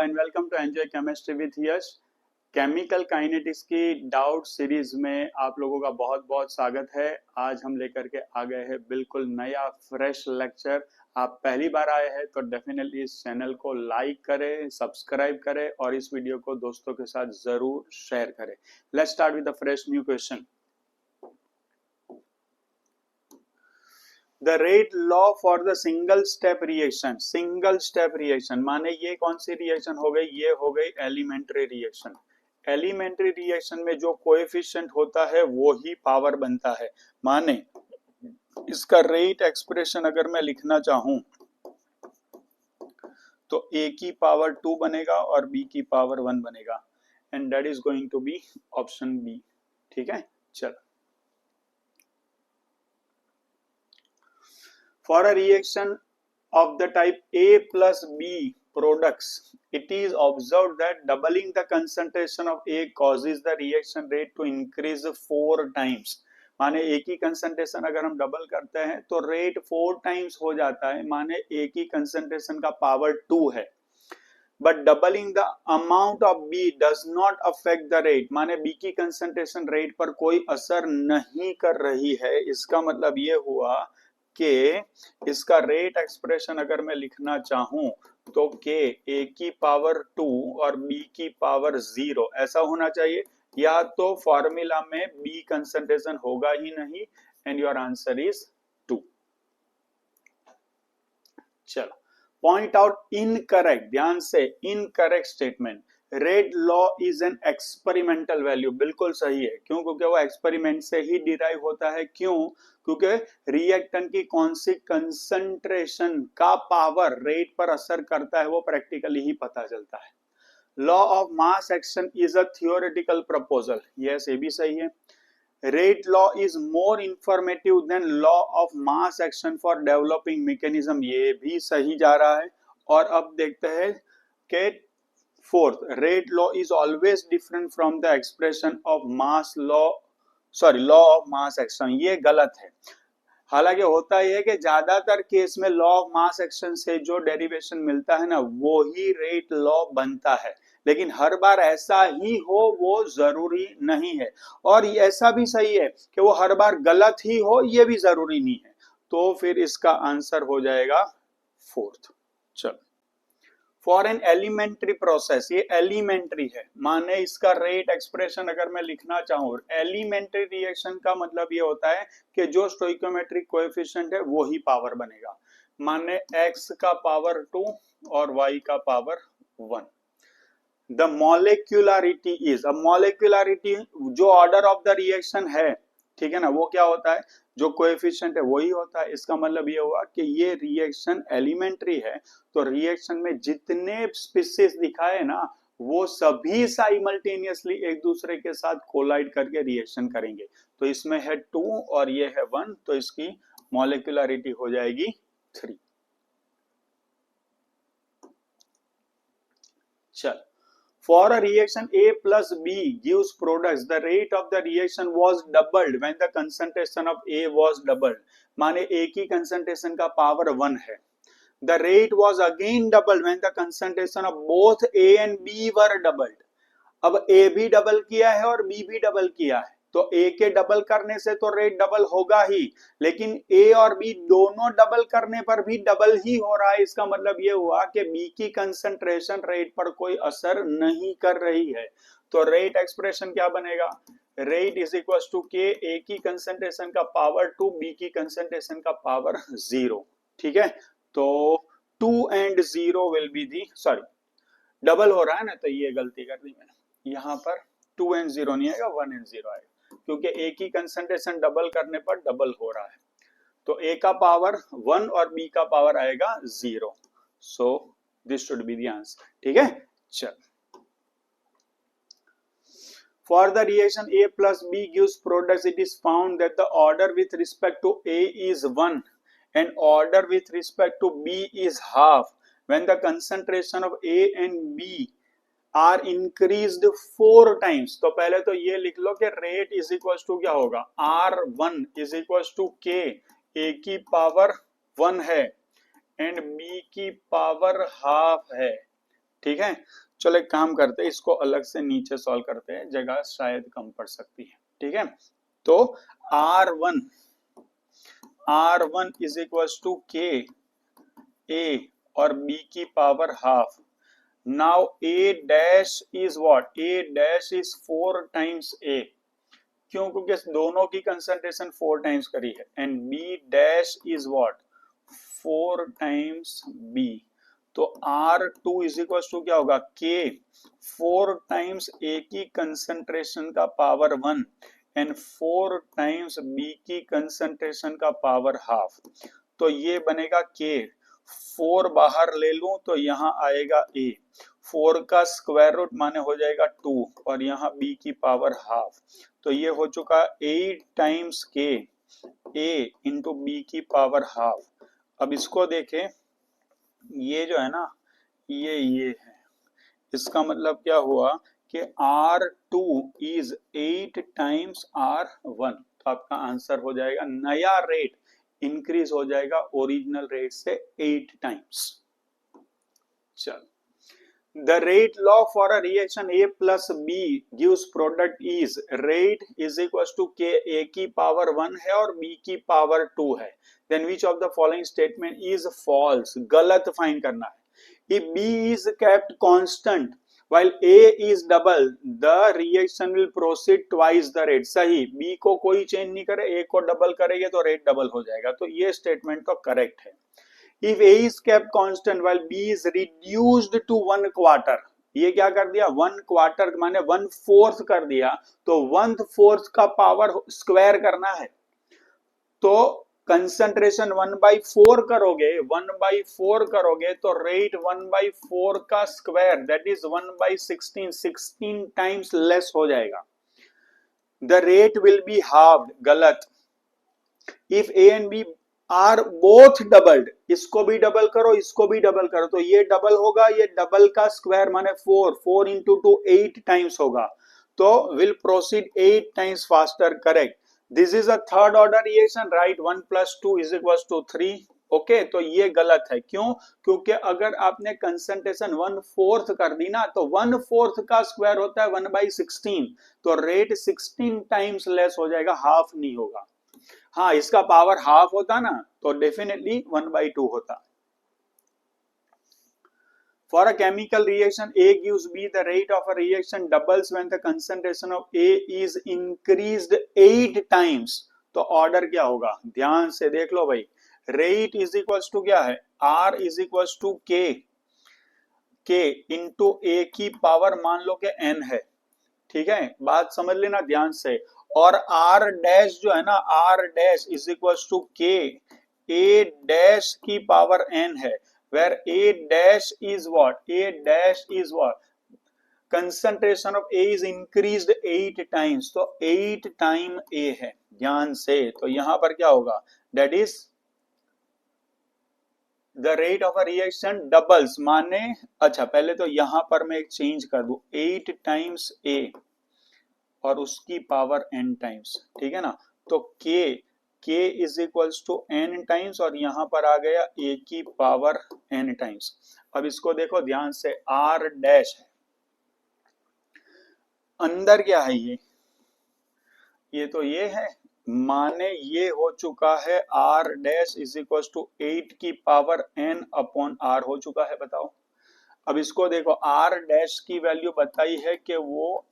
And welcome to enjoy chemistry with Yash. Chemical kinetics की doubt series में आप लोगों का बहुत बहुत स्वागत है। आज हम लेकर के आ गए हैं बिल्कुल नया फ्रेश लेक्चर। आप पहली बार आए हैं तो डेफिनेटली इस चैनल को लाइक करें, सब्सक्राइब करें और इस वीडियो को दोस्तों के साथ जरूर शेयर करें। Let's start with the fresh new question. The rate law for the single step reaction माने ये कौन सी रिएक्शन हो गई? ये हो गई एलिमेंट्री रिएक्शन। एलिमेंट्री रिएक्शन में जो कोएफिशिएंट होता है वो ही पावर बनता है। माने इसका रेट एक्सप्रेशन अगर मैं लिखना चाहूं तो a की पावर 2 बनेगा और b की पावर 1 बनेगा and that is going to be option B. ठीक है, चलो। For a reaction of the type A plus B products, it is observed that doubling the concentration of A causes the reaction rate to increase 4 times. माने A की concentration अगर हम double करते हैं तो रेट 4 टाइम्स हो जाता है। माने A की concentration का पावर 2 है, but doubling the amount of B does not affect the rate. माने B की concentration रेट पर कोई असर नहीं कर रही है। इसका मतलब ये हुआ कि इसका रेट एक्सप्रेशन अगर मैं लिखना चाहूं तो के ए की पावर 2 और बी की पावर 0 ऐसा होना चाहिए, या तो फॉर्मूला में बी कंसंट्रेशन होगा ही नहीं एंड योर आंसर इज 2। चलो, पॉइंट आउट इनकरेक्ट। ध्यान से, incorrect statement. Rate law is an experimental value. बिल्कुल सही है। क्यों? क्योंकि वो एक्सपेरिमेंट से ही डिराइव होता है। क्यों? क्योंकि रिएक्टेंट की कौन सी कंसंट्रेशन का पावर रेट पर असर करता है वो प्रैक्टिकली ही पता चलता है। Law of mass action is a theoretical proposal. Yes, ये भी सही है। Rate law is more informative than law of mass action for developing mechanism. ये भी सही जा रहा है। और अब देखते हैं कि fourth, rate law is always different from the expression of mass law, law of mass action. ये गलत है। हालांकि होता ही है कि ज्यादातर केस में लॉ ऑफ मास एक्शन से जो डेरिवेशन मिलता है ना वो ही रेट लॉ बनता है, लेकिन हर बार ऐसा ही हो वो जरूरी नहीं है। और ऐसा भी सही है कि वो हर बार गलत ही हो, ये भी जरूरी नहीं है। तो फिर इसका आंसर हो जाएगा फोर्थ। चलो, फॉर एन एलिमेंट्री प्रोसेस, ये एलिमेंट्री है माने इसका रेट एक्सप्रेशन अगर मैं लिखना चाहूं, एलिमेंट्री रिएक्शन का मतलब ये होता है कि जो स्टोइकोमेट्रिक कोएफिशिएंट है वो ही पावर बनेगा। माने x का पावर 2 और y का पावर 1। द मॉलिक्यूलरिटी इज, अब मॉलिक्यूलरिटी जो ऑर्डर ऑफ द रिएक्शन है, ठीक है ना, वो क्या होता है? जो कोएफिशिएंट है वही होता है। इसका मतलब ये हुआ कि ये रिएक्शन एलिमेंट्री है, तो रिएक्शन में जितने स्पीशीज दिखाए ना वो सभी साइमल्टेनियसली एक दूसरे के साथ कोलाइड करके रिएक्शन करेंगे। तो इसमें है 2 और ये है 1, तो इसकी मॉलिक्यूलरिटी हो जाएगी 3। चल, for a reaction A plus B gives products, the rate of the reaction was doubled when the concentration of A was doubled. माने A की concentration का power 1 है। The rate was again doubled when the concentration of both A and B were doubled. अब A भी double किया है और B भी डबल किया है, तो A के डबल करने से तो रेट डबल होगा ही, लेकिन A और B दोनों डबल करने पर भी डबल ही हो रहा है। इसका मतलब ये हुआ कि B की कंसंट्रेशन रेट पर कोई असर नहीं कर रही है। तो रेट एक्सप्रेशन क्या बनेगा? Rate is equal to K A की कंसंट्रेशन का पावर 2, B की कंसंट्रेशन का पावर 0। ठीक है, तो 2 and 0 will be the, double हो रहा है ना, तो ये गलती कर दी मैंने। यहाँ पर 2 and 0 नहीं आएगा, 1 and 0 आएगा, क्योंकि A की कंसंट्रेशन डबल करने पर डबल हो रहा है। तो A का पावर 1 और B का पावर आएगा 0। So this should be the answer. ठीक है, चल। For the reaction A plus B gives products, it is found that the order with respect to A is 1 and order with respect to B is half when the concentration of A and B are increased 4 times. तो पहले तो ये लिख लो कि rate is equal to क्या होगा? R1 is equal to K A की power 1 है एंड बी की पावर हाफ है, ठीक है, चलो एक काम करते हैं, इसको अलग से नीचे सॉल्व करते हैं, जगह शायद कम पड़ सकती है। ठीक है, तो R1 is equal to K ए और बी की power half. Now A dash is what, A dash is 4 times A, क्यों, क्योंकि दोनों की कंसंट्रेशन 4 टाइम्स करी है, and B dash is what 4 times B. तो R2 इज इक्वल टू क्या होगा, के 4 टाइम्स ए की कंसंट्रेशन का पावर 1 एंड 4 टाइम्स बी की कंसंट्रेशन का पावर हाफ। तो ये बनेगा के, 4 बाहर ले लूं तो यहाँ आएगा ए, 4 का स्क्वायर रूट माने हो जाएगा 2 और यहाँ बी की पावर हाफ। तो ये हो चुका 8 टाइम्स के ए इंटू बी की पावर हाफ। अब इसको देखें, ये जो है ना, ये है, इसका मतलब क्या हुआ कि R2 इज 8 टाइम्स R1। तो आपका आंसर हो जाएगा, नया रेट इंक्रीज हो जाएगा ओरिजिनल रेट से 8 टाइम्स। चल, the rate law for a reaction A plus B gives product is rate is equals to K A की power 1 है और B की power 2 है, then which of the following statement is false, गलत find करना है। if B is kept constant while A is double the reaction will proceed twice the rate, सही, B को कोई चेंज नहीं करे, A को डबल करेंगे तो रेट डबल हो जाएगा, तो ये स्टेटमेंट तो करेक्ट है। If A is kept constant while B is reduced to 1 quarter, ये क्या कर दिया, 1 क्वार्टर माने 1/4 कर दिया, तो 1/4 का पावर स्क्वायर करना है, तो कंसंट्रेशन 1/4 करोगे, 1/4 करोगे तो रेट 1/4 का square that is 1/16, 16 times less हो जाएगा। The rate will be halved, गलत। If A and B are both doubled, इसको भी डबल करो, इसको भी डबल करो, तो ये डबल होगा, ये डबल का स्क्वायर माने 4 इंटू 2 8 टाइम्स होगा, तो will proceed 8 times faster, correct. This is a third order reaction, right, 1 + 2 is equal to 3, okay, तो ये गलत है, क्यों, क्योंकि अगर आपने कंसंट्रेशन 1/4 कर दी ना, तो 1/4 का स्क्वायर होता है 1/16, तो रेट 16 टाइम्स लेस हो जाएगा, हाफ नहीं होगा। हाँ, इसका पावर हाफ होता ना तो डेफिनेटली 1/2 होता। For a chemical reaction A gives B, the rate of a reaction doubles when the concentration of A is increased 8 times, तो ऑर्डर क्या होगा, ध्यान से देख लो भाई, रेट इज इक्वल टू क्या है, R इज इक्वल टू के इंटू ए की पावर मान लो कि n है, ठीक है, बात समझ लेना ध्यान से, और R डैश जो है ना, R dash is equal to K A dash की पावर n है, where A dash is what, A dash is what, concentration of A is increased 8 times, तो 8 टाइम A है, ध्यान से, तो यहां पर क्या होगा, that is the rate of a reaction doubles, माने, अच्छा पहले तो यहां पर मैं एक चेंज कर दूं, 8 टाइम्स A और उसकी पावर n टाइम्स, ठीक है ना, तो k is equals to n times और यहां पर आ गया a की पावर n टाइम्स। अब इसको देखो ध्यान से, r डैश है, अंदर क्या है, ये तो ये है, माने ये हो चुका है r dash is equals to 8 की पावर n अपॉन r हो चुका है, बताओ। अब इसको देखो, r डैश की वैल्यू बताई है कि वो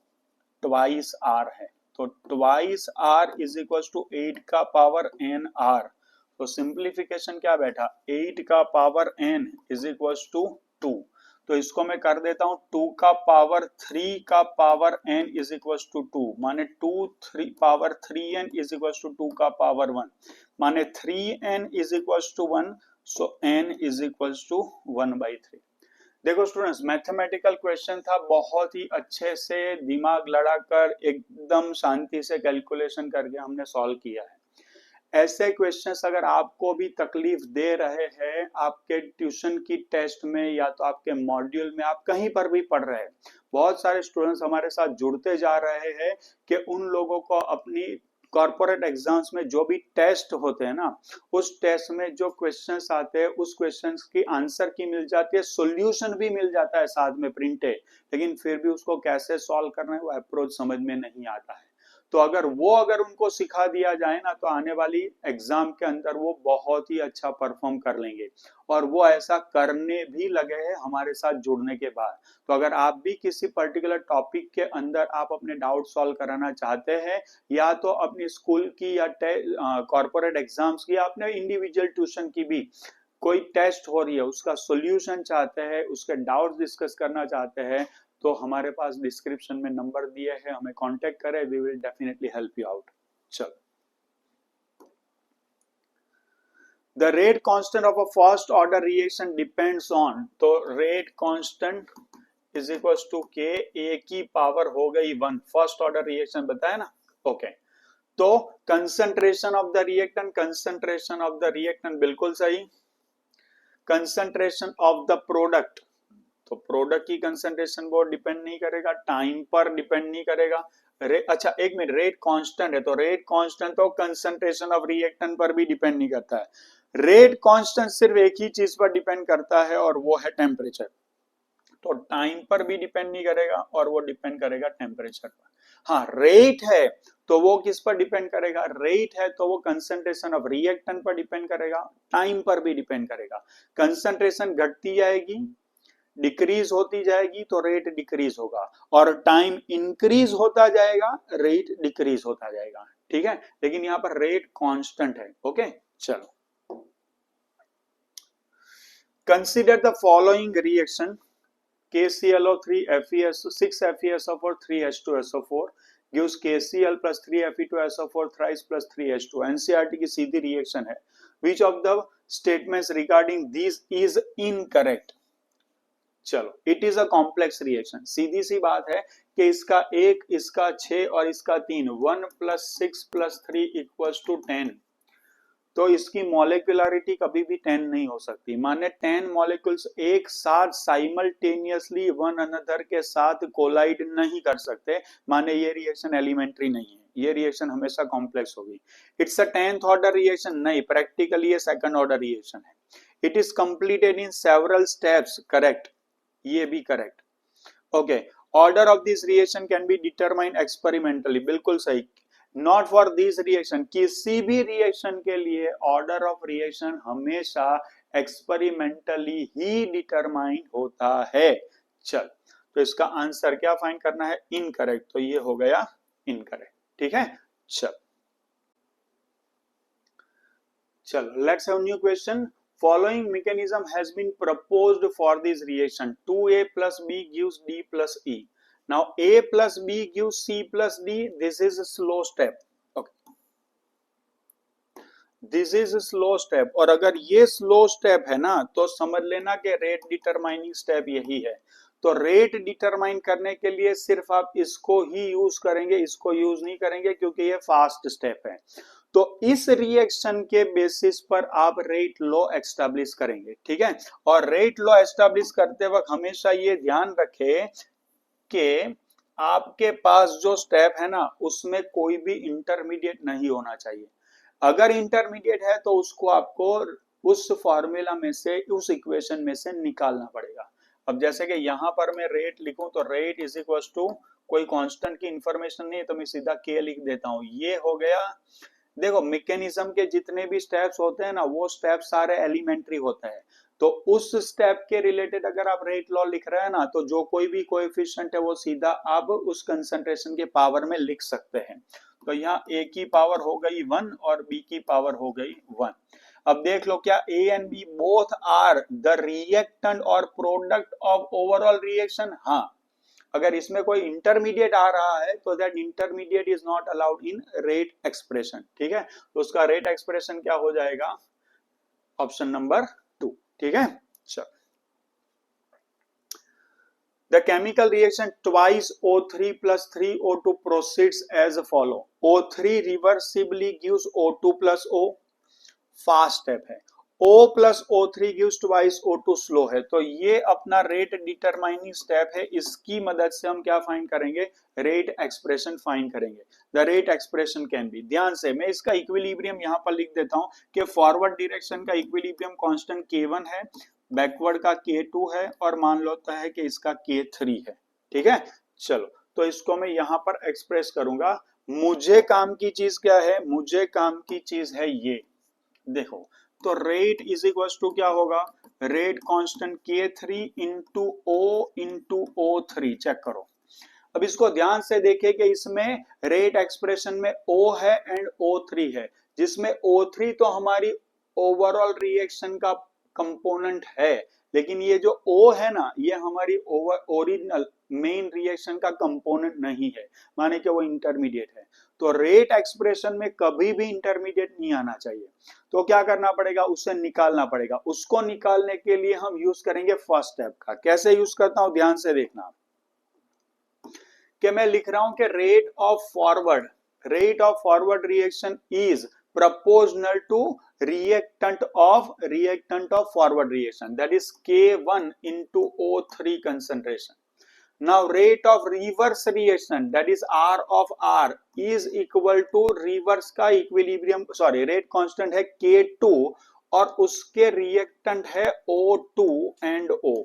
ट्वाइस r है, तो twice r is equal to 8 का पावर n r, तो सिंप्लीफिकेशन क्या बैठा, 8 का power n is equal to 2, तो इसको मैं कर देता हूं 2 का पावर 3 का power n is equal to 2, माने 3 power 3n is equal to 2 का पावर 1, माने 3n is equal to 1, so n is equal to 1/3। देखो स्टूडेंट्स, मैथमेटिकल क्वेश्चन था, बहुत ही अच्छे से दिमाग लड़ाकर एकदम शांति से कैलकुलेशन करके हमने सॉल्व किया है। ऐसे क्वेश्चंस अगर आपको भी तकलीफ दे रहे हैं, आपके ट्यूशन की टेस्ट में या तो आपके मॉड्यूल में, आप कहीं पर भी पढ़ रहे हैं, बहुत सारे स्टूडेंट्स हमारे साथ जुड़ते जा रहे हैं कि उन लोगों को अपनी कॉर्पोरेट एग्जाम्स में जो भी टेस्ट होते हैं ना, उस टेस्ट में जो क्वेश्चंस आते हैं उस क्वेश्चंस की आंसर की मिल जाती है, सॉल्यूशन भी मिल जाता है साथ में प्रिंटेड, लेकिन फिर भी उसको कैसे सॉल्व करना है वो अप्रोच समझ में नहीं आता है। तो अगर उनको सिखा दिया जाए ना तो आने वाली एग्जाम के अंदर वो बहुत ही अच्छा परफॉर्म कर लेंगे, और वो ऐसा करने भी लगे हैं हमारे साथ जुड़ने के बाद। तो अगर आप भी किसी पर्टिकुलर टॉपिक के अंदर आप अपने डाउट सॉल्व कराना चाहते हैं, या तो अपनी स्कूल की या कॉर्पोरेट एग्जाम्स की, आपने इंडिविजुअल ट्यूशन की भी कोई टेस्ट हो रही है उसका सॉल्यूशन चाहते हैं, उसके डाउट्स डिस्कस करना चाहते हैं, तो हमारे पास डिस्क्रिप्शन में नंबर दिए हैं, हमें कांटेक्ट करें, we will definitely help you out. चलो, the rate constant of a first order reaction depends on, तो rate constant is equal to K, A की पावर हो गई 1, फर्स्ट ऑर्डर रिएक्शन बताया ना। ओके, तो concentration of the reactant, concentration of the reactant बिल्कुल सही, कंसंट्रेशन ऑफ द प्रोडक्ट, तो प्रोडक्ट की कंसंट्रेशन वो डिपेंड नहीं करेगा, टाइम पर डिपेंड नहीं करेगा। अच्छा एक मिनट, रेट कांस्टेंट है तो रेट कांस्टेंट तो कंसंट्रेशन ऑफ रिएक्टेंट पर भी डिपेंड नहीं करता है। रेट कांस्टेंट सिर्फ एक ही चीज पर डिपेंड करता है और वो है टेम्परेचर, तो टाइम पर भी डिपेंड नहीं करेगा और वो डिपेंड करेगा टेम्परेचर पर। हाँ, रेट है तो वो किस पर डिपेंड करेगा, रेट है तो वो कंसंट्रेशन ऑफ रिएक्टेंट पर डिपेंड करेगा, टाइम पर भी डिपेंड करेगा। कंसंट्रेशन घटती जाएगी, डिक्रीज होती जाएगी तो रेट डिक्रीज होगा, और टाइम इंक्रीज होता जाएगा, रेट डिक्रीज होता जाएगा। ठीक है, लेकिन यहाँ पर रेट कांस्टेंट है। ओके, चलो, consider the following reaction, KClO3 6 FeSO4 3 H2SO4 gives KCl plus 3 Fe2SO4 thrice plus 3 H2। NCERT की सीधी रिएक्शन है। Which of the statements regarding these is incorrect? चलो, it is a complex reaction, सीधी सी बात है कि इसका 1, इसका 6 और इसका 3, 1 + 6 + 3 = 10, तो इसकी मॉलिक्यूलरिटी कभी भी 10 नहीं हो सकती। माने 10 मॉलिक्यूल्स एक साथ साइमल्टेनियसली वन अनदर के साथ कोलाइड नहीं कर सकते, माने ये रिएक्शन एलिमेंट्री नहीं है, ये रिएक्शन हमेशा कॉम्प्लेक्स होगी। It's a 10th order reaction नहीं, प्रैक्टिकली ये 2nd ऑर्डर रिएक्शन है। It is completed in several steps, correct, ये भी correct. Okay, order of this reaction can be determined experimentally, बिल्कुल सही। नॉट फॉर दिस रिएक्शन, किसी भी रिएक्शन के लिए ऑर्डर ऑफ रिएक्शन हमेशा एक्सपेरिमेंटली ही डिटरमाइन होता है। चल, तो इसका आंसर क्या फाइंड करना है, इनकरेक्ट, तो ये हो गया इनकरेक्ट। ठीक है, चलो let's have new question. Following mechanism has been proposed for this reaction. 2A plus B gives D plus E. Now A plus B gives C plus D. This is a slow step. Okay. This is a slow step. और अगर ये slow step है ना तो समझ लेना कि rate determining step यही है। तो रेट डिटरमाइन करने के लिए सिर्फ आप इसको ही यूज करेंगे, इसको यूज नहीं करेंगे क्योंकि ये फास्ट स्टेप है। तो इस रिएक्शन के बेसिस पर आप रेट लॉ एस्टैब्लिश करेंगे। ठीक है, और रेट लॉ एस्टैब्लिश करते वक्त हमेशा ये ध्यान रखें कि आपके पास जो स्टेप है ना उसमें कोई भी इंटरमीडिएट नहीं होना चाहिए। अगर इंटरमीडिएट है तो उसको आपको उस फॉर्मूला में से, उस इक्वेशन में से निकालना पड़ेगा। अब जैसे कि यहाँ पर मैं रेट लिखूं तो रेट इज इक्वल टू, कोई कांस्टेंट की इंफॉर्मेशन नहीं है तो मैं सीधा के लिख देता हूं, ये हो गया। देखो, मैकेनिज्म के जितने भी स्टेप्स होते हैं ना वो स्टेप सारे एलिमेंट्री होते हैं, तो उस स्टेप के रिलेटेड अगर आप रेट लॉ लिख रहे हैं ना तो जो कोई भी कोएफिशिएंट है वो सीधा आप उस कंसंट्रेशन के पावर में लिख सकते हैं। तो यहाँ A की पावर हो गई 1 और B की पावर हो गई 1। अब देख लो, क्या A and B both are the reactant और प्रोडक्ट ऑफ ओवरऑल रिएक्शन? हाँ, अगर इसमें कोई इंटरमीडिएट आ रहा है तो that intermediate is not allowed in rate expression. ठीक है, तो उसका रेट एक्सप्रेशन क्या हो जाएगा, ऑप्शन नंबर 2। ठीक है, चलो, the chemical reaction twice O3 plus 3 O2 proceeds as follow। O3 reversibly gives O2 plus O, fast step है। O plus O3 gives twice O2 slow है, तो ये अपना रेट डिटरमाइनिंग स्टेप है। इसकी मदद से हम क्या फाइंड करेंगे, रेट एक्सप्रेशन फाइंड करेंगे। The rate expression can be, ध्यान से मैं इसका इक्विलिब्रियम यहाँ पर लिख देता हूं कि फॉरवर्ड डायरेक्शन का इक्विलिब्रियम कांस्टेंट K1 है, बैकवर्ड का K2 है और मान लेता है कि इसका K3 है। ठीक है, चलो तो इसको मैं यहाँ पर एक्सप्रेस करूंगा। मुझे काम की चीज क्या है, मुझे काम की चीज है ये देखो, तो रेट इज इक्वल टू क्या होगा, rate constant K3 into O3, check करो। अब इसको ध्यान से देखिए कि इसमें रेट एक्सप्रेशन में O है एंड O3 है, जिसमें O3 तो हमारी ओवरऑल रिएक्शन का कंपोनेंट है, लेकिन ये जो O है ना, ये हमारी ओरिजिनल मेन रिएक्शन का कंपोनेंट नहीं है, माने कि वो इंटरमीडिएट है। तो रेट एक्सप्रेशन में कभी भी इंटरमीडिएट नहीं आना चाहिए, तो क्या करना पड़ेगा, उससे निकालना पड़ेगा। उसको निकालने के लिए हम यूज करेंगे फर्स्ट स्टेप का। कैसे यूज करता हूं, ध्यान से देखना कि मैं लिख रहा हूं कि rate of forward reaction is proportional to reactant of forward reaction, that is K1 into O3 concentration. Now rate of reverse reaction, that is R of R, is equal to reverse का equilibrium rate constant है K2 और उसके reactant है O2 and O।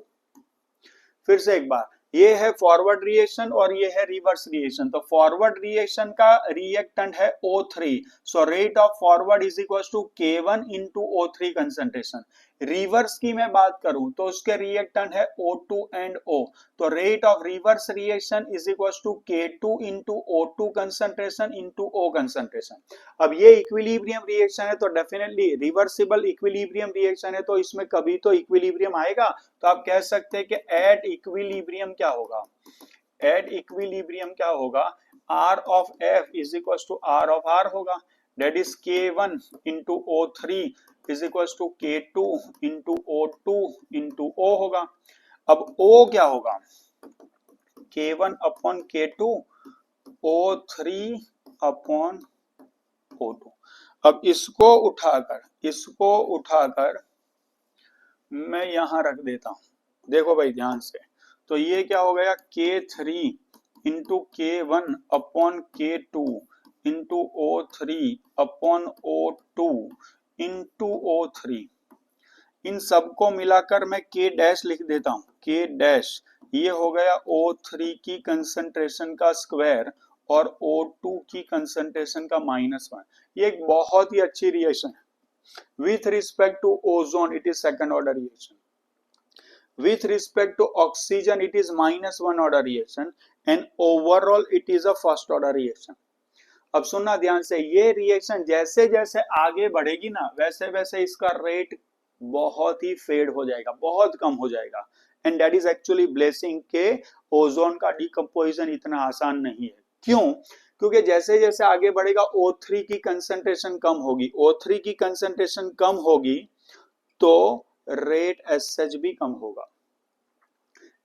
फिर से एक बार, ये है फॉरवर्ड रिएक्शन और ये है रिवर्स रिएक्शन। तो फॉरवर्ड रिएक्शन का रिएक्टेंट है O3, so rate of forward is equal to K1 into O3 concentration. Reverse की मैं बात करूं तो उसके रिएक्टेंट है O2 एंड O, तो rate of reverse reaction is equal to K2 into O2 concentration into O concentration. अब ये इक्विलिब्रियम रिएक्शन है, तो डेफिनेटली रिवर्सिबल इक्विलिब्रियम रिएक्शन है, तो इसमें कभी तो इक्विलिब्रियम आएगा। तो आप कह सकते हैं कि एट इक्विलिब्रियम क्या होगा, एट इक्विलिब्रियम क्या होगा, R of F is equal to R of R होगा, that is K1 into O3 is equal to K2 into O2 into O होगा। अब O क्या होगा, K1 upon K2 O3 upon O2। अब इसको उठाकर मैं यहां रख देता हूं। देखो भाई ध्यान से, तो ये क्या हो गया, K3 into K1 upon K2 into O3 upon O2 into O3। इन सबको मिलाकर मैं K डैश लिख देता हूं, K डैश, ये हो गया O3 की कंसंट्रेशन का स्क्वायर और O2 की कंसंट्रेशन का -1। ये एक बहुत ही अच्छी रिएक्शन है। With respect to ozone, it is second order reaction. With respect to oxygen, it is -1 order reaction, and overall it is a first order reaction. अब सुनना ध्यान से, ये रिएक्शन जैसे जैसे आगे बढ़ेगी ना, वैसे वैसे इसका रेट बहुत ही फेड हो जाएगा, बहुत कम हो जाएगा। And that is actually blessing के ओजोन का डिकम्पोजिशन इतना आसान नहीं है। क्यों, क्योंकि जैसे जैसे आगे बढ़ेगा O3 की कंसंट्रेशन कम होगी, O3 की कंसंट्रेशन कम होगी तो रेट एसएच भी कम होगा।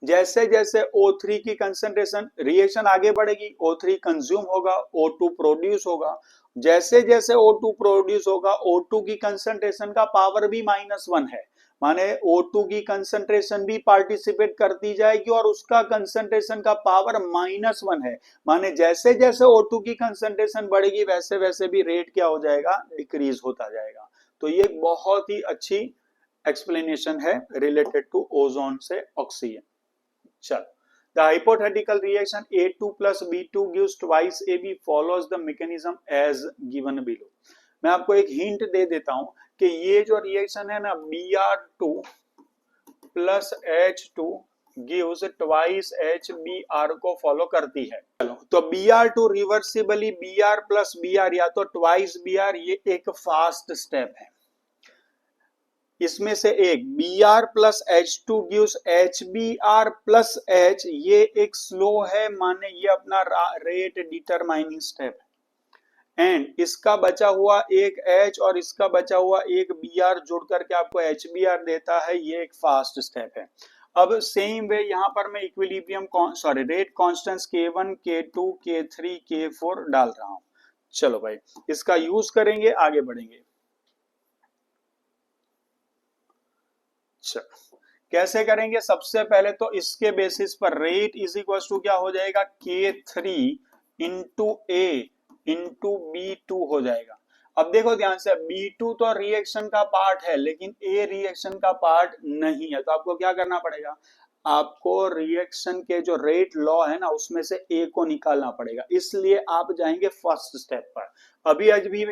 जैसे जैसे O3 की कंसंट्रेशन, रिएक्शन आगे बढ़ेगी, O3 कंज्यूम होगा, O2 प्रोड्यूस होगा। जैसे जैसे O2 प्रोड्यूस होगा, O2 की कंसंट्रेशन का पावर भी -1 है, माने O2 की कंसंट्रेशन भी पार्टिसिपेट करती जाएगी और उसका कंसंट्रेशन का पावर -1 है, माने जैसे जैसे O2 की कंसंट्रेशन बढ़ेगी वैसे वैसे भी रेट क्या हो जाएगा, डिक्रीज होता जाएगा। तो ये बहुत ही अच्छी एक्सप्लेनेशन है रिलेटेड टू ओजोन से ऑक्सीजन। चल, the hypothetical reaction A2 plus B2 gives twice AB follows the mechanism as given below। मैं आपको एक हिंट दे देता हूं कि ये जो रिएक्शन है ना, Br2 plus H2 gives twice HBr को फॉलो करती है। चलो, तो Br2 reversibly Br plus Br या तो twice Br, ये एक फास्ट स्टेप है। इसमें से एक Br plus H2 gives HBr plus H, ये एक स्लो है, माने ये अपना रेट डिटरमाइनिंग स्टेप है। एंड इसका बचा हुआ एक H और इसका बचा हुआ एक Br जोड़ करके आपको HBr देता है, ये एक फास्ट स्टेप है। अब सेम वे यहां पर मैं equilibrium rate constants K1, K2, K3, K4 डाल रहा हूं। चलो भाई, इसका यूज करेंगे, आगे बढ़ेंगे। चलो कैसे करेंगे, सबसे पहले तो इसके बेसिस पर रेट इज इक्वल टू क्या हो जाएगा, K3 इंटू ए इंटू B2 हो जाएगा। अब देखो ध्यान से, B2 तो रिएक्शन का पार्ट है लेकिन A रिएक्शन का पार्ट नहीं है, तो आपको क्या करना पड़ेगा, आपको रिएक्शन के जो रेट लॉ है ना उसमें से A को निकालना पड़ेगा, इसलिए आप जाएंगे फर्स्ट स्टेप पर। अभी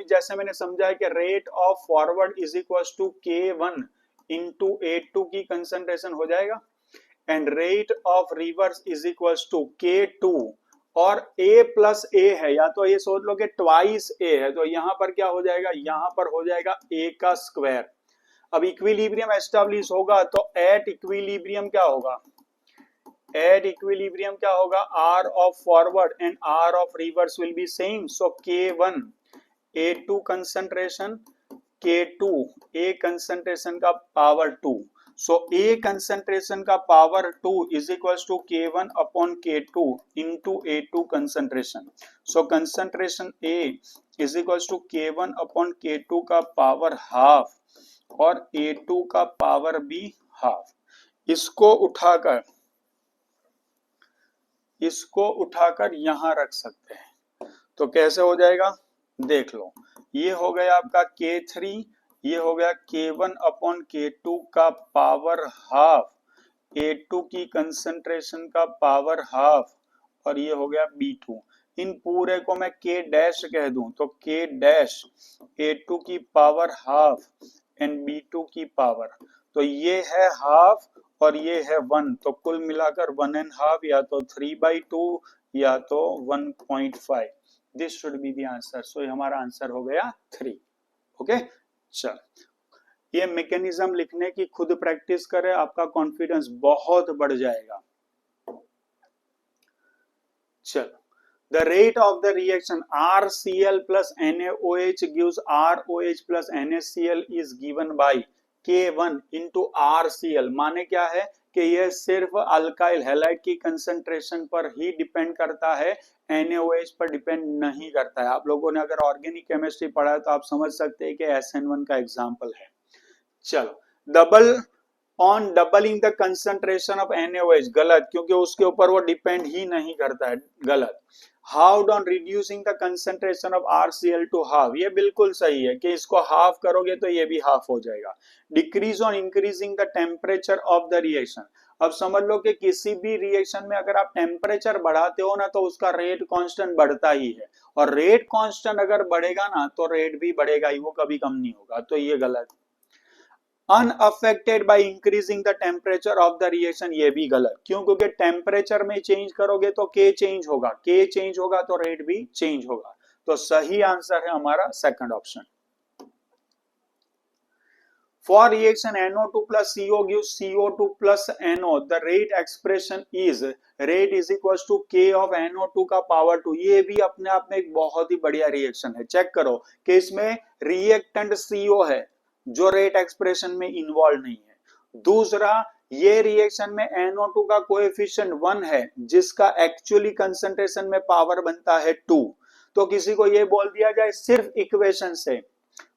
जैसे मैंने समझा कि rate of forward is equal to K1 into A2 की कंसंट्रेशन हो जाएगा, and rate of reverse is equal to K2 और A प्लस ए है, या तो ये सोच लो कि ट्वाइस A है, तो यहां पर क्या हो जाएगा, यहां पर हो जाएगा A का स्क्वायर। अब इक्विलिब्रियम एस्टेब्लिश होगा तो एट इक्विलिब्रियम क्या होगा, एट इक्विलिब्रियम क्या होगा, R of forward and R of reverse will be same, so K1 A2 concentration, K2 A concentration का पावर 2, सो A कंसंट्रेशन का power 2 is equals to K1 upon K2 into A2 concentration, so concentration A is equals to K1 upon K2 का power half और A2 का power भी half. इसको उठाकर यहां रख सकते हैं, तो कैसे हो जाएगा देख लो, ये हो गया आपका K3, ये हो गया K1 अपॉन K2 का पावर हाफ, A2 की कंसंट्रेशन का पावर हाफ, और ये हो गया B2। इन पूरे को मैं K डैश कह दूं तो K डैश A2 की पावर हाफ एंड B2 की पावर, तो ये है हाफ और ये है 1, तो कुल मिलाकर 1.5 या तो 3/2 या तो 1.5। This should be the answer, so हमारा आंसर हो गया 3। ओके, चल ये मैकेनिज्म लिखने की खुद प्रैक्टिस करें, आपका कॉन्फिडेंस बहुत बढ़ जाएगा। चलो, the rate of the reaction RCl plus NaOH gives ROH plus NaCl is given by K1 into RCl। माने क्या है कि यह सिर्फ अल्काइल हैलाइड की कंसंट्रेशन पर ही डिपेंड करता है, NaOH पर डिपेंड नहीं करता है। आप लोगों ने अगर ऑर्गेनिक केमिस्ट्री पढ़ा है तो आप समझ सकते हैं कि SN1 का एग्जाम्पल है। चलो, double on doubling the concentration of NaOH, गलत, क्योंकि उसके ऊपर वो डिपेंड ही नहीं करता है, गलत। How on reducing the concentration of RCl to half, ये बिल्कुल सही है कि इसको हाफ करोगे तो ये भी हाफ हो जाएगा। Decrease on increasing the temperature of the reaction, अब समझ लो कि किसी भी रिएक्शन में अगर आप टेम्परेचर बढ़ाते हो ना तो उसका रेट कांस्टेंट बढ़ता ही है, और रेट कांस्टेंट अगर बढ़ेगा ना तो रेट भी बढ़ेगा ही, वो कभी कम नहीं होगा, तो ये गलत। unaffected by increasing the temperature of the reaction, ये भी गलत, क्यों, क्योंकि टेम्परेचर में चेंज करोगे तो K चेंज होगा, K चेंज होगा तो रेट भी चेंज होगा, तो सही आंसर है हमारा second option. For reaction NO2 plus CO gives CO2 plus NO, the rate expression is rate is equals to K of NO2 का पावर 2। ये भी अपने आप में एक बहुत ही बढ़िया रिएक्शन है। चेक करो कि इसमें रिएक्टेंट CO है जो रेट एक्सप्रेशन में इन्वॉल्व नहीं है। दूसरा, ये रिएक्शन में NO2 का कोएफिशिएंट 1 है जिसका एक्चुअली कंसंट्रेशन में पावर बनता है 2। तो किसी को ये बोल दिया जाए सिर्फ इक्वेशन से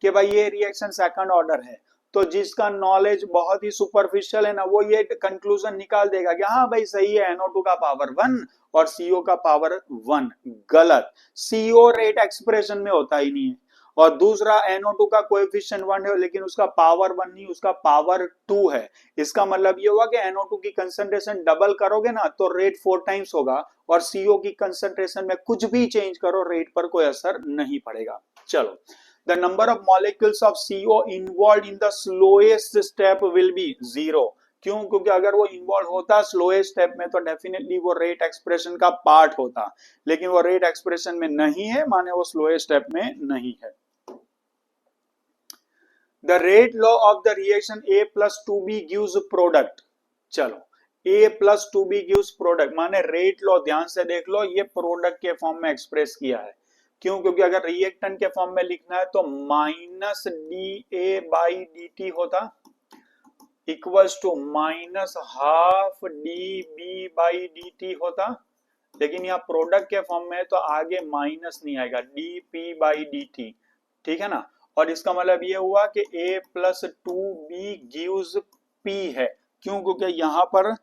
कि भाई ये रिएक्शन सेकंड ऑर्डर है, तो जिसका नॉलेज बहुत ही सुपरफिशियल है ना, वो ये कंक्लूजन निकाल देगा कि हाँ भाई सही है, NO2 का पावर 1 और CO का पावर 1। गलत, CO रेट एक्सप्रेशन में होता ही नहीं है, और दूसरा NO2 का कोएफिशिएंट 1 है लेकिन उसका पावर 1 नहीं, उसका पावर 2 है। इसका मतलब ये हुआ कि NO2 की कंसंट्रेशन डबल करोगे ना तो रेट 4 टाइम्स होगा, और CO की कंसंट्रेशन में कुछ भी चेंज करो रेट पर कोई असर नहीं पड़ेगा। चलो, the number of molecules of CO involved in the slowest step will be 0। क्यों, क्योंकि अगर वो इन्वॉल्व होता स्लोएस्ट स्टेप में तो डेफिनेटली वो रेट एक्सप्रेशन का पार्ट होता, लेकिन वो रेट एक्सप्रेशन में नहीं है, माने वो स्लोएस्ट स्टेप में नहीं है। The rate law of the reaction A plus 2B gives product। चलो, A plus 2B gives product माने रेट लॉ ध्यान से देख लो, ये प्रोडक्ट के फॉर्म में एक्सप्रेस किया है। क्यों, क्योंकि अगर रिएक्टेंट के फॉर्म में लिखना है तो माइनस DA/dt होता equals to minus half DB/dt होता, लेकिन यहाँ प्रोडक्ट के फॉर्म में है तो आगे माइनस नहीं आएगा, dP/dt, ठीक है ना। और इसका मतलब ये हुआ कि A plus 2B gives P है। क्यों? क्योंकि यहाँ पर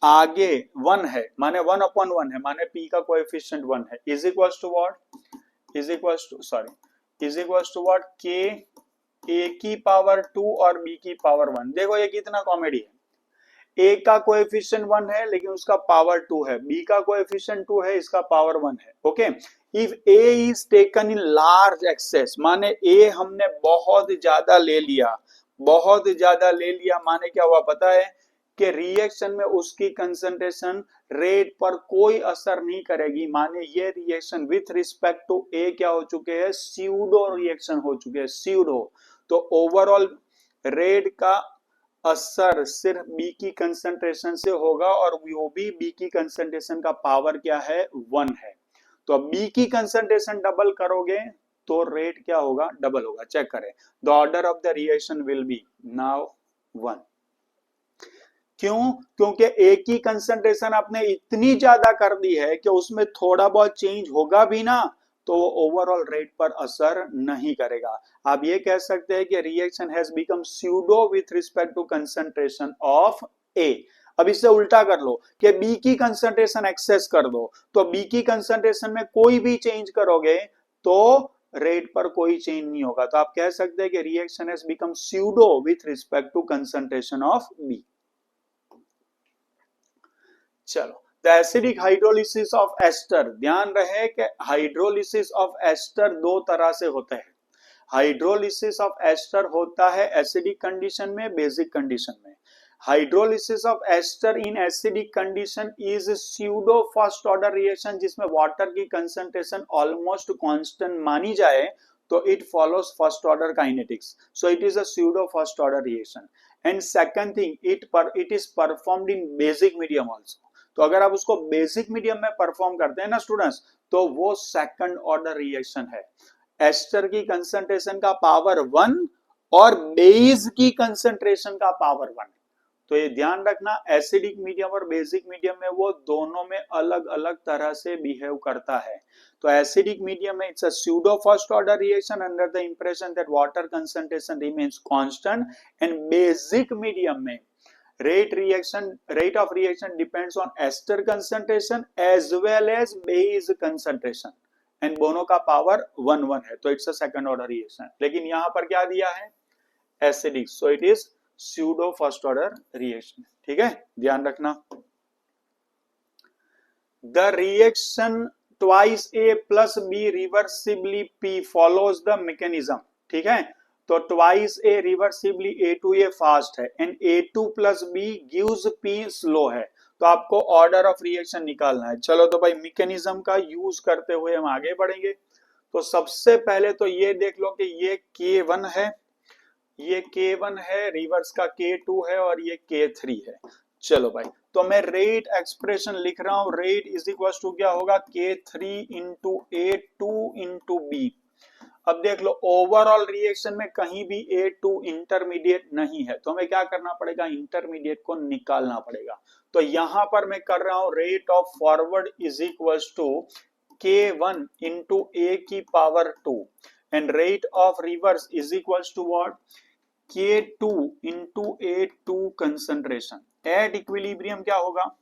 आगे 1 है, माने 1/1 है, माने P का कोएफिशिएंट 1 है। Is equals to what? Is equals to what? K A की पावर 2 और B की पावर 1। देखो ये कितना कॉमेडी है। A का कोएफिशिएंट 1 है लेकिन उसका पावर 2 है, B का कोएफिशिएंट 2 है, इसका पावर 1 है। Okay, if A is taken in large access, माने A हमने बहुत ज्यादा ले लिया, माने क्या हुआ पता है कि रिएक्शन में उसकी कंसंट्रेशन रेट पर कोई असर नहीं करेगी, माने ये reaction with respect to A क्या हो चुके हैं? स्यूडो रिएक्शन हो चुके हैं, स्यूडो। तो ओवरऑल रेट का असर सिर्फ बी की कंसंट्रेशन से होगा और वो भी बी की कंसंट्रेशन का पावर क्या है? 1 है। तो अब बी की कंसंट्रेशन डबल करोगे तो रेट क्या होगा? डबल होगा। चेक करें, the order of the reaction will be now 1। क्यों? क्योंकि ए की कंसंट्रेशन आपने इतनी ज्यादा कर दी है कि उसमें थोड़ा बहुत चेंज होगा भी ना तो ओवरऑल रेट पर असर नहीं करेगा। आप ये कह सकते हैं कि reaction has become pseudo with respect to concentration of A. अब इससे उल्टा कर लो कि बी की कंसंट्रेशन एक्सेस कर दो, तो बी की कंसंट्रेशन में कोई भी चेंज करोगे तो रेट पर कोई चेंज नहीं होगा। तो आप कह सकते हैं कि reaction has become pseudo with respect to concentration of B. चलो, the acidic hydrolysis of ester. ध्यान रहे कि हाइड्रोलिसिस ऑफ एस्टर दो तरह से होता है। हाइड्रोलिसिस ऑफ एस्टर होता है एसिडिक कंडीशन में, बेसिक कंडीशन में। Hydrolysis of ester in acidic condition is pseudo first order reaction, जिसमें वाटर की कंसंट्रेशन ऑलमोस्ट कांस्टेंट मानी जाए तो it follows first order kinetics, so it is a pseudo first order reaction. And second thing, it is performed in basic medium also. तो अगर आप उसको basic medium में परफॉर्म करते हैं ना स्टूडेंट्स, तो वो सेकंड ऑर्डर रिएक्शन है। एस्टर की कंसंट्रेशन का पावर 1 और बेस की कंसंट्रेशन का पावर 1। तो ये ध्यान रखना, एसिडिक मीडियम और बेसिक मीडियम में वो दोनों में अलग अलग तरह से बिहेव करता है। तो एसिडिक मीडियम में it's a pseudo first order reaction under the impression that water concentration remains constant, and basic medium में rate of reaction depends on ester concentration as well as base concentration, and दोनों का power 1 है, तो it's a second order reaction. लेकिन यहां पर क्या दिया है? Acidic, so it is pseudo first order reaction. ठीक है, ध्यान रखना। The reaction twice A plus B reversibly P follows the mechanism. ठीक है, तो twice A reversibly A2A fast है and A2 plus B gives P slow है। तो आपको ऑर्डर ऑफ रिएक्शन निकालना है। चलो तो भाई मैकेनिज्म का यूज करते हुए हम आगे बढ़ेंगे। तो सबसे पहले तो ये देख लो कि ये K1 है, ये K1 है, रिवर्स का K2 है और ये K3 है। चलो भाई, तो मैं रेट एक्सप्रेशन लिख रहा हूं। रेट इज इक्वल टू क्या होगा? K3 into A2 into B. अब देख लो, ओवरऑल रिएक्शन में कहीं भी A2 इंटरमीडिएट नहीं है, तो हमें क्या करना पड़ेगा? इंटरमीडिएट को निकालना पड़ेगा। तो यहां पर मैं कर रहा हूं rate of forward is equal to K1 into A की power 2 and rate of reverse is equal to what? K2 into A2 concentration. At equilibrium क्या होगा?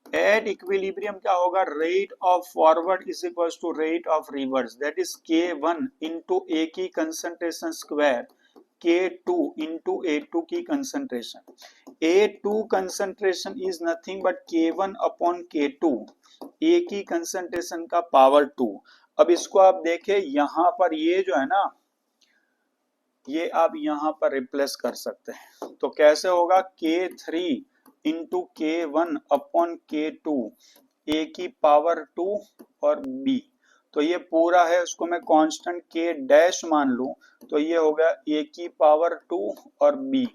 एट इक्विलिब्रियम क्या होगा? Rate of forward is equal to rate of reverse, that is K1 into A की concentration square K2 into A2 की concentration. A2 concentration is nothing but K1 upon K2, A की concentration का power 2। अब इसको आप देखें, यहां पर ये जो है ना, ये आप यहां पर रिप्लेस कर सकते हैं। तो कैसे होगा? K3 into K1 upon K2, A की पावर 2 और B। तो ये पूरा है, उसको मैं कांस्टेंट K डैश मान लूं, तो ये हो गया A की पावर 2 और B।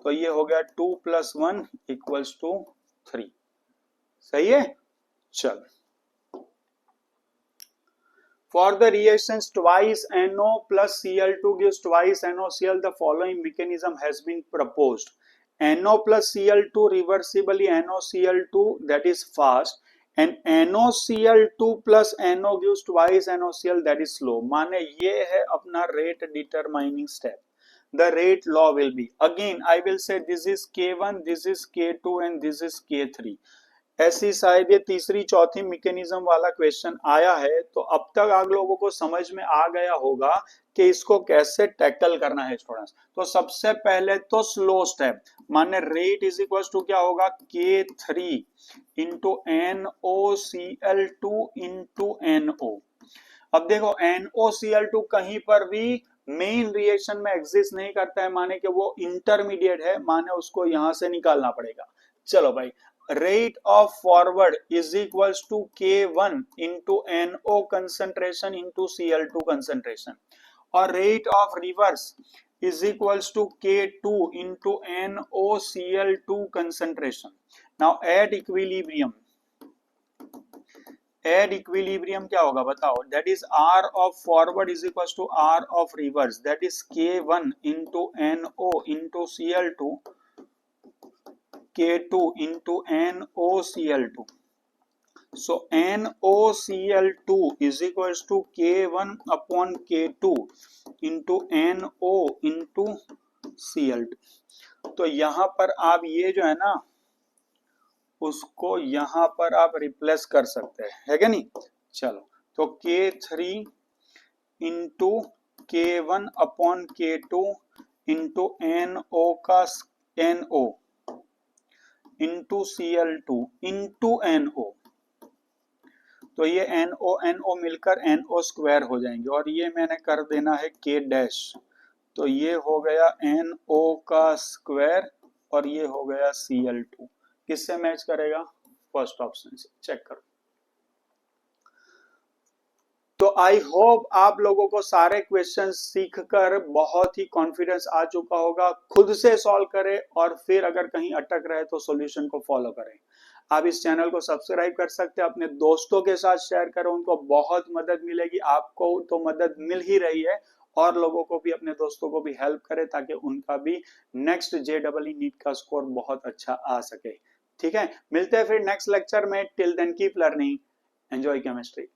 तो ये हो गया 2 प्लस 1 इक्वल्स टू 3। सही है? चल, for the reactions twice NO plus Cl2 gives twice NaCl, the following mechanism has been proposed. NO plus Cl2 reversibly NaCl2, that is fast, and NaCl2 plus NO gives twice NaCl, that is slow. माने ये है अपना rate determining step। the rate law will be. Again I will say this is K1, this is K2 and this is K3. ऐसी शायद ये तीसरी चौथी mechanism वाला क्वेश्चन आया है, तो अब तक आप लोगों को समझ में आ गया होगा कि इसको कैसे टैकल करना है स्टूडेंट्स। तो सबसे पहले तो स्लो स्टेप, माने रेट इज इक्वल टू क्या होगा, K3 into NOCl2 into NO। अब देखो NOCl2 कहीं पर भी मेन रिएक्शन में एग्जिस्ट नहीं करता है, माने कि वो इंटरमीडिएट है, माने उसको यहां से निकालना पड़ेगा। चलो भाई, rate of forward is equals to K1 into NO concentration into Cl2 concentration, और rate of reverse is equals to K2 into NOCl2 concentration. Now at equilibrium क्या होगा बताओ, that is R of forward is equals to R of reverse, that is K1 into NO into Cl2 K2 into NOCl2. So NOCl2 is equals to K1 upon K2 into NO into Cl2. तो यहां पर आप ये जो है ना, उसको यहां पर आप रिप्लेस कर सकते हैं, है क्या नहीं। चलो, तो K3 into K1 upon K2 into NO का NO into Cl2 into NO, तो ये NO मिलकर NO स्क्वायर हो जाएंगे, और ये मैंने कर देना है K डैश, तो ये हो गया NO का स्क्वायर और ये हो गया Cl2। किससे मैच करेगा, फर्स्ट ऑप्शन से, चेक करो। तो आई होप आप लोगों को सारे क्वेश्चंस सीखकर बहुत ही कॉन्फिडेंस आ चुका होगा। खुद से सॉल्व करें और फिर अगर कहीं अटक रहे तो सॉल्यूशन को फॉलो करें। आप इस चैनल को सब्सक्राइब कर सकते हैं, अपने दोस्तों के साथ शेयर करें, उनको बहुत मदद मिलेगी। आपको तो मदद मिल ही रही है, और लोगों को भी, अपने दोस्तों को भी हेल्प करें ताकि उनका भी नेक्स्ट JEE नीट का स्कोर बहुत अच्छा आ सके। ठीक है, मिलते हैं फिर नेक्स्ट लेक्चर में। Till then keep learning, enjoy chemistry.